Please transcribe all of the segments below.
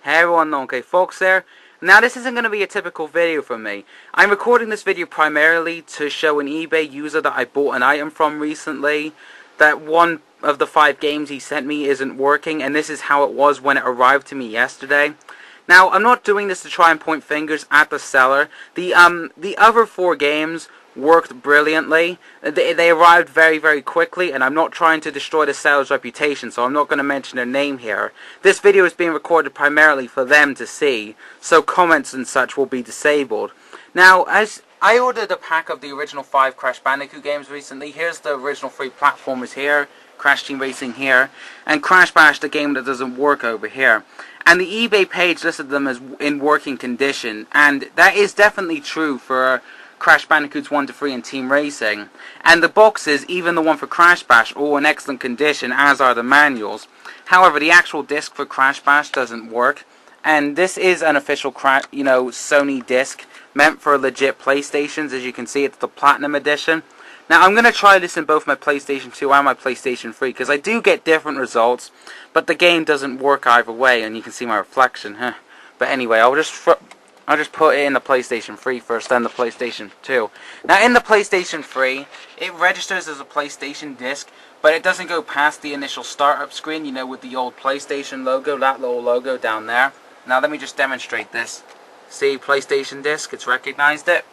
Hey everyone, okay folks there. Now this isn't going to be a typical video from me. I'm recording this video primarily to show an eBay user that I bought an item from recently that one of the 5 games he sent me isn't working, and this is how it was when it arrived to me yesterday. Now, I'm not doing this to try and point fingers at the seller. The other 4 games worked brilliantly. They arrived very, very quickly, and I'm not trying to destroy the seller's reputation, so I'm not going to mention their name here. This video is being recorded primarily for them to see, so comments and such will be disabled. Now, as I ordered a pack of the original 5 Crash Bandicoot games recently. Here's the original 3 platformers here, Crash Team Racing here, and Crash Bash, the game that doesn't work, over here. And the eBay page listed them as in working condition, and that is definitely true for Crash Bandicoots 1 to 3 and Team Racing. And the boxes, even the one for Crash Bash, are all in excellent condition, as are the manuals. However, the actual disc for Crash Bash doesn't work, and this is an official Sony disc meant for legit PlayStations. As you can see, it's the Platinum Edition. Now, I'm going to try this in both my PlayStation 2 and my PlayStation 3, because I do get different results, but the game doesn't work either way, and you can see my reflection, huh? But anyway, I'll just put it in the PlayStation 3 first, then the PlayStation 2. Now, in the PlayStation 3, it registers as a PlayStation disc, but it doesn't go past the initial startup screen, you know, with the old PlayStation logo, that little logo down there. Now, let me just demonstrate this. See, PlayStation disc, it's recognized it.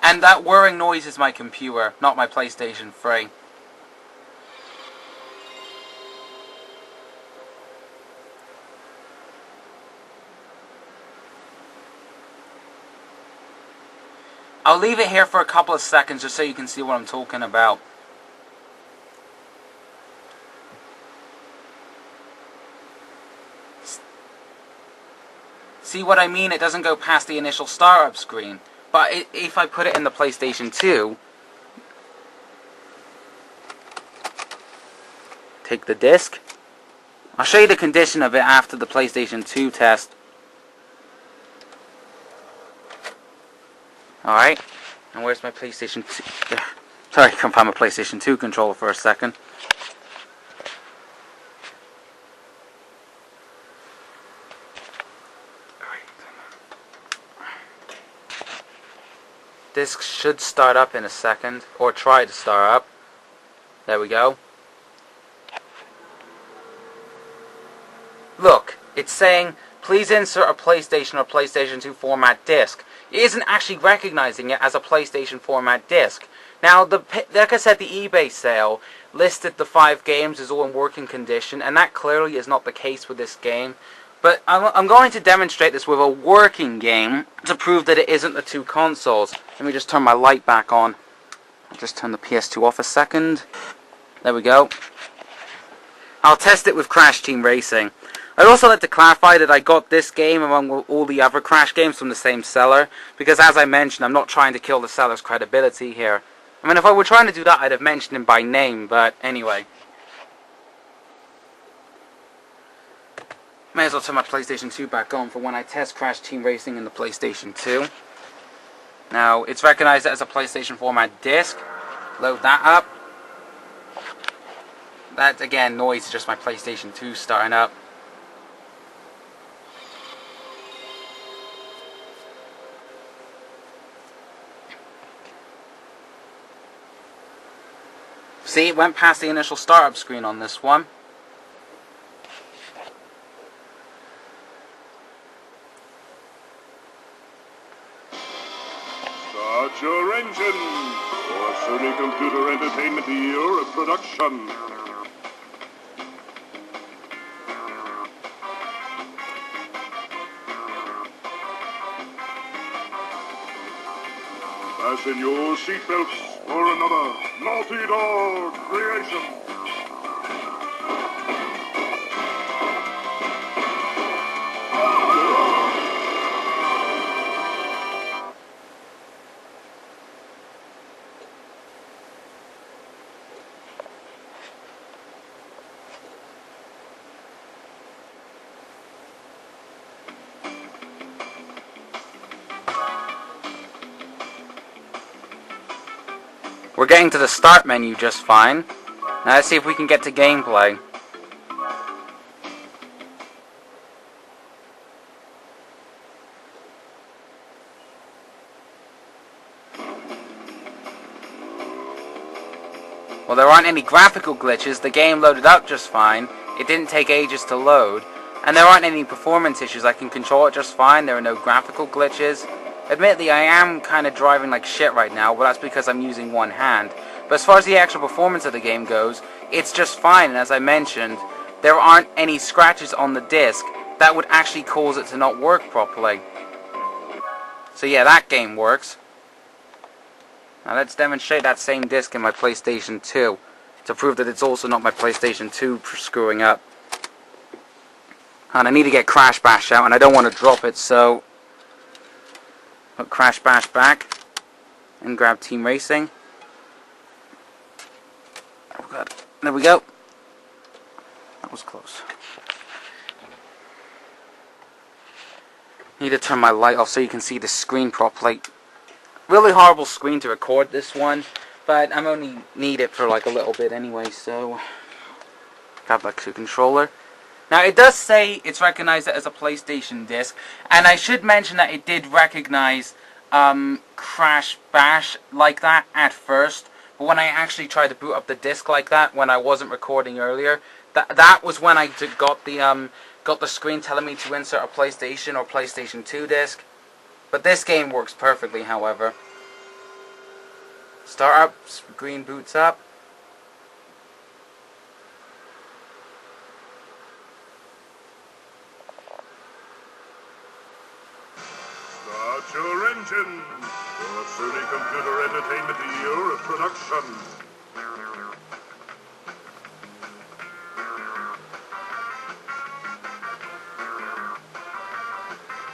And that whirring noise is my computer, not my PlayStation 3. I'll leave it here for a couple of seconds just so you can see what I'm talking about. See what I mean? It doesn't go past the initial startup screen. But if I put it in the PlayStation 2, take the disc. I'll show you the condition of it after the PlayStation 2 test. Alright, and where's my PlayStation 2? Sorry, I can't find my PlayStation 2 controller for a second. Disc should start up in a second, or try to start up. There we go. Look, it's saying, please insert a PlayStation or PlayStation 2 format disc. It isn't actually recognizing it as a PlayStation format disc. Now, like I said, the eBay sale listed the 5 games as all in working condition, and that clearly is not the case with this game. But I'm going to demonstrate this with a working game to prove that it isn't the 2 consoles. Let me just turn my light back on. I'll just turn the PS2 off a second. There we go. I'll test it with Crash Team Racing. I'd also like to clarify that I got this game among all the other Crash games from the same seller, because as I mentioned, I'm not trying to kill the seller's credibility here. I mean, if I were trying to do that, I'd have mentioned him by name, but anyway. May as well turn my PlayStation 2 back on for when I test Crash Team Racing in the PlayStation 2. Now, it's recognized as a PlayStation format disc. Load that up. That, again, noise is just my PlayStation 2 starting up. See, it went past the initial startup screen on this one. Start your engine for Sony Computer Entertainment Year of Production. Fasten your seatbelts for another Naughty Dog creation. We're getting to the start menu just fine. Now let's see if we can get to gameplay. Well, there aren't any graphical glitches, the game loaded up just fine, it didn't take ages to load, and there aren't any performance issues. I can control it just fine, there are no graphical glitches. Admittedly, I am kind of driving like shit right now, but that's because I'm using one hand. But as far as the actual performance of the game goes, it's just fine, and as I mentioned, there aren't any scratches on the disc that would actually cause it to not work properly. So yeah, that game works. Now let's demonstrate that same disc in my PlayStation 2 to prove that it's also not my PlayStation 2 screwing up. And I need to get Crash Bash out, and I don't want to drop it, so put Crash Bash back and grab Team Racing. Oh god, there we go. That was close. Need to turn my light off so you can see the screen properly. Really horrible screen to record this one, but I'm only need it for like a little bit anyway, so grab back to the controller. Now it does say it's recognized it as a PlayStation disc, and I should mention that it did recognize Crash Bash like that at first, but when I actually tried to boot up the disc like that when I wasn't recording earlier, that was when I got the screen telling me to insert a PlayStation or PlayStation 2 disc. But this game works perfectly, however. Start up, screen boots up. Start your engine for Sony Computer Entertainment year of production.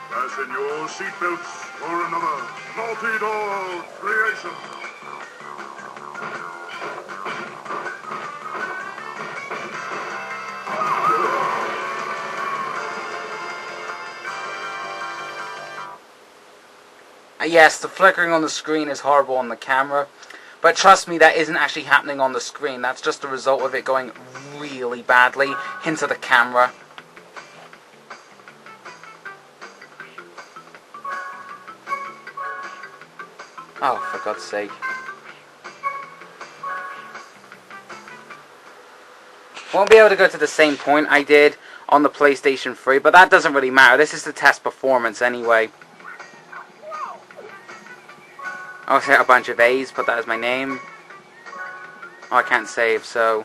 Fasten your seatbelts for another Naughty Dog creation. Yes, the flickering on the screen is horrible on the camera, but trust me, that isn't actually happening on the screen. That's just the result of it going really badly into the camera. Oh, for God's sake. Won't be able to go to the same point I did on the PlayStation 3, but that doesn't really matter. This is to test performance anyway. I'll hit a bunch of A's, put that as my name. Oh, I can't save, so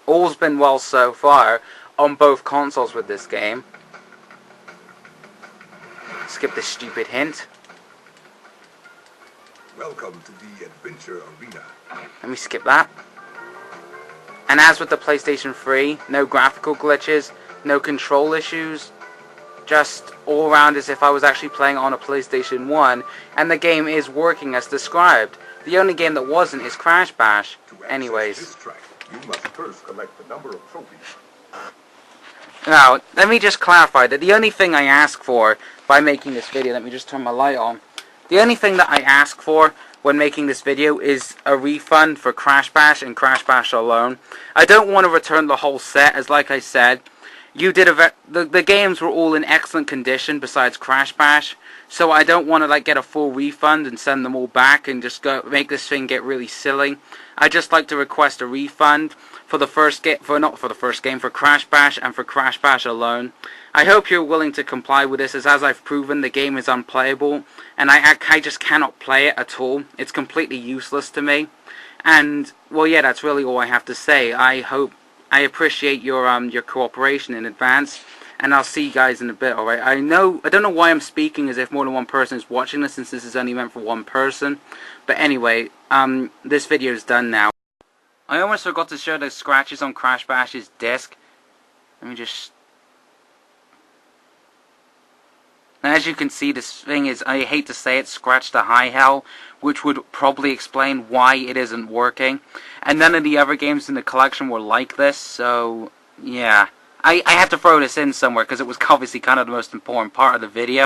all's been well so far on both consoles with this game. Skip this stupid hint. Welcome to the Adventure Arena. Let me skip that. And as with the PlayStation 3, no graphical glitches, no control issues, just all around as if I was actually playing on a PlayStation 1, and the game is working as described. The only game that wasn't is Crash Bash. Anyways. This track, you must first collect the number of trophies. Now, let me just clarify that the only thing I ask for by making this video, let me just turn my light on. The only thing that I ask for when making this video is a refund for Crash Bash and Crash Bash alone. I don't want to return the whole set, as like I said, the games were all in excellent condition besides Crash Bash, so I don't want to like get a full refund and send them all back and just go make this thing get really silly. I just like to request a refund for the first game, for Crash Bash and for Crash Bash alone. I hope you're willing to comply with this, as I've proven, the game is unplayable, and I just cannot play it at all. It's completely useless to me. And well, yeah, that's really all I have to say. I appreciate your cooperation in advance, and I'll see you guys in a bit, alright? I don't know why I'm speaking as if more than one person is watching this, since this is only meant for one person. But anyway, this video is done now. I almost forgot to show the scratches on Crash Bash's disc. Let me just... And as you can see, this thing is, I hate to say it, scratched to high hell, which would probably explain why it isn't working. And none of the other games in the collection were like this, so yeah. I have to throw this in somewhere because it was obviously kind of the most important part of the video.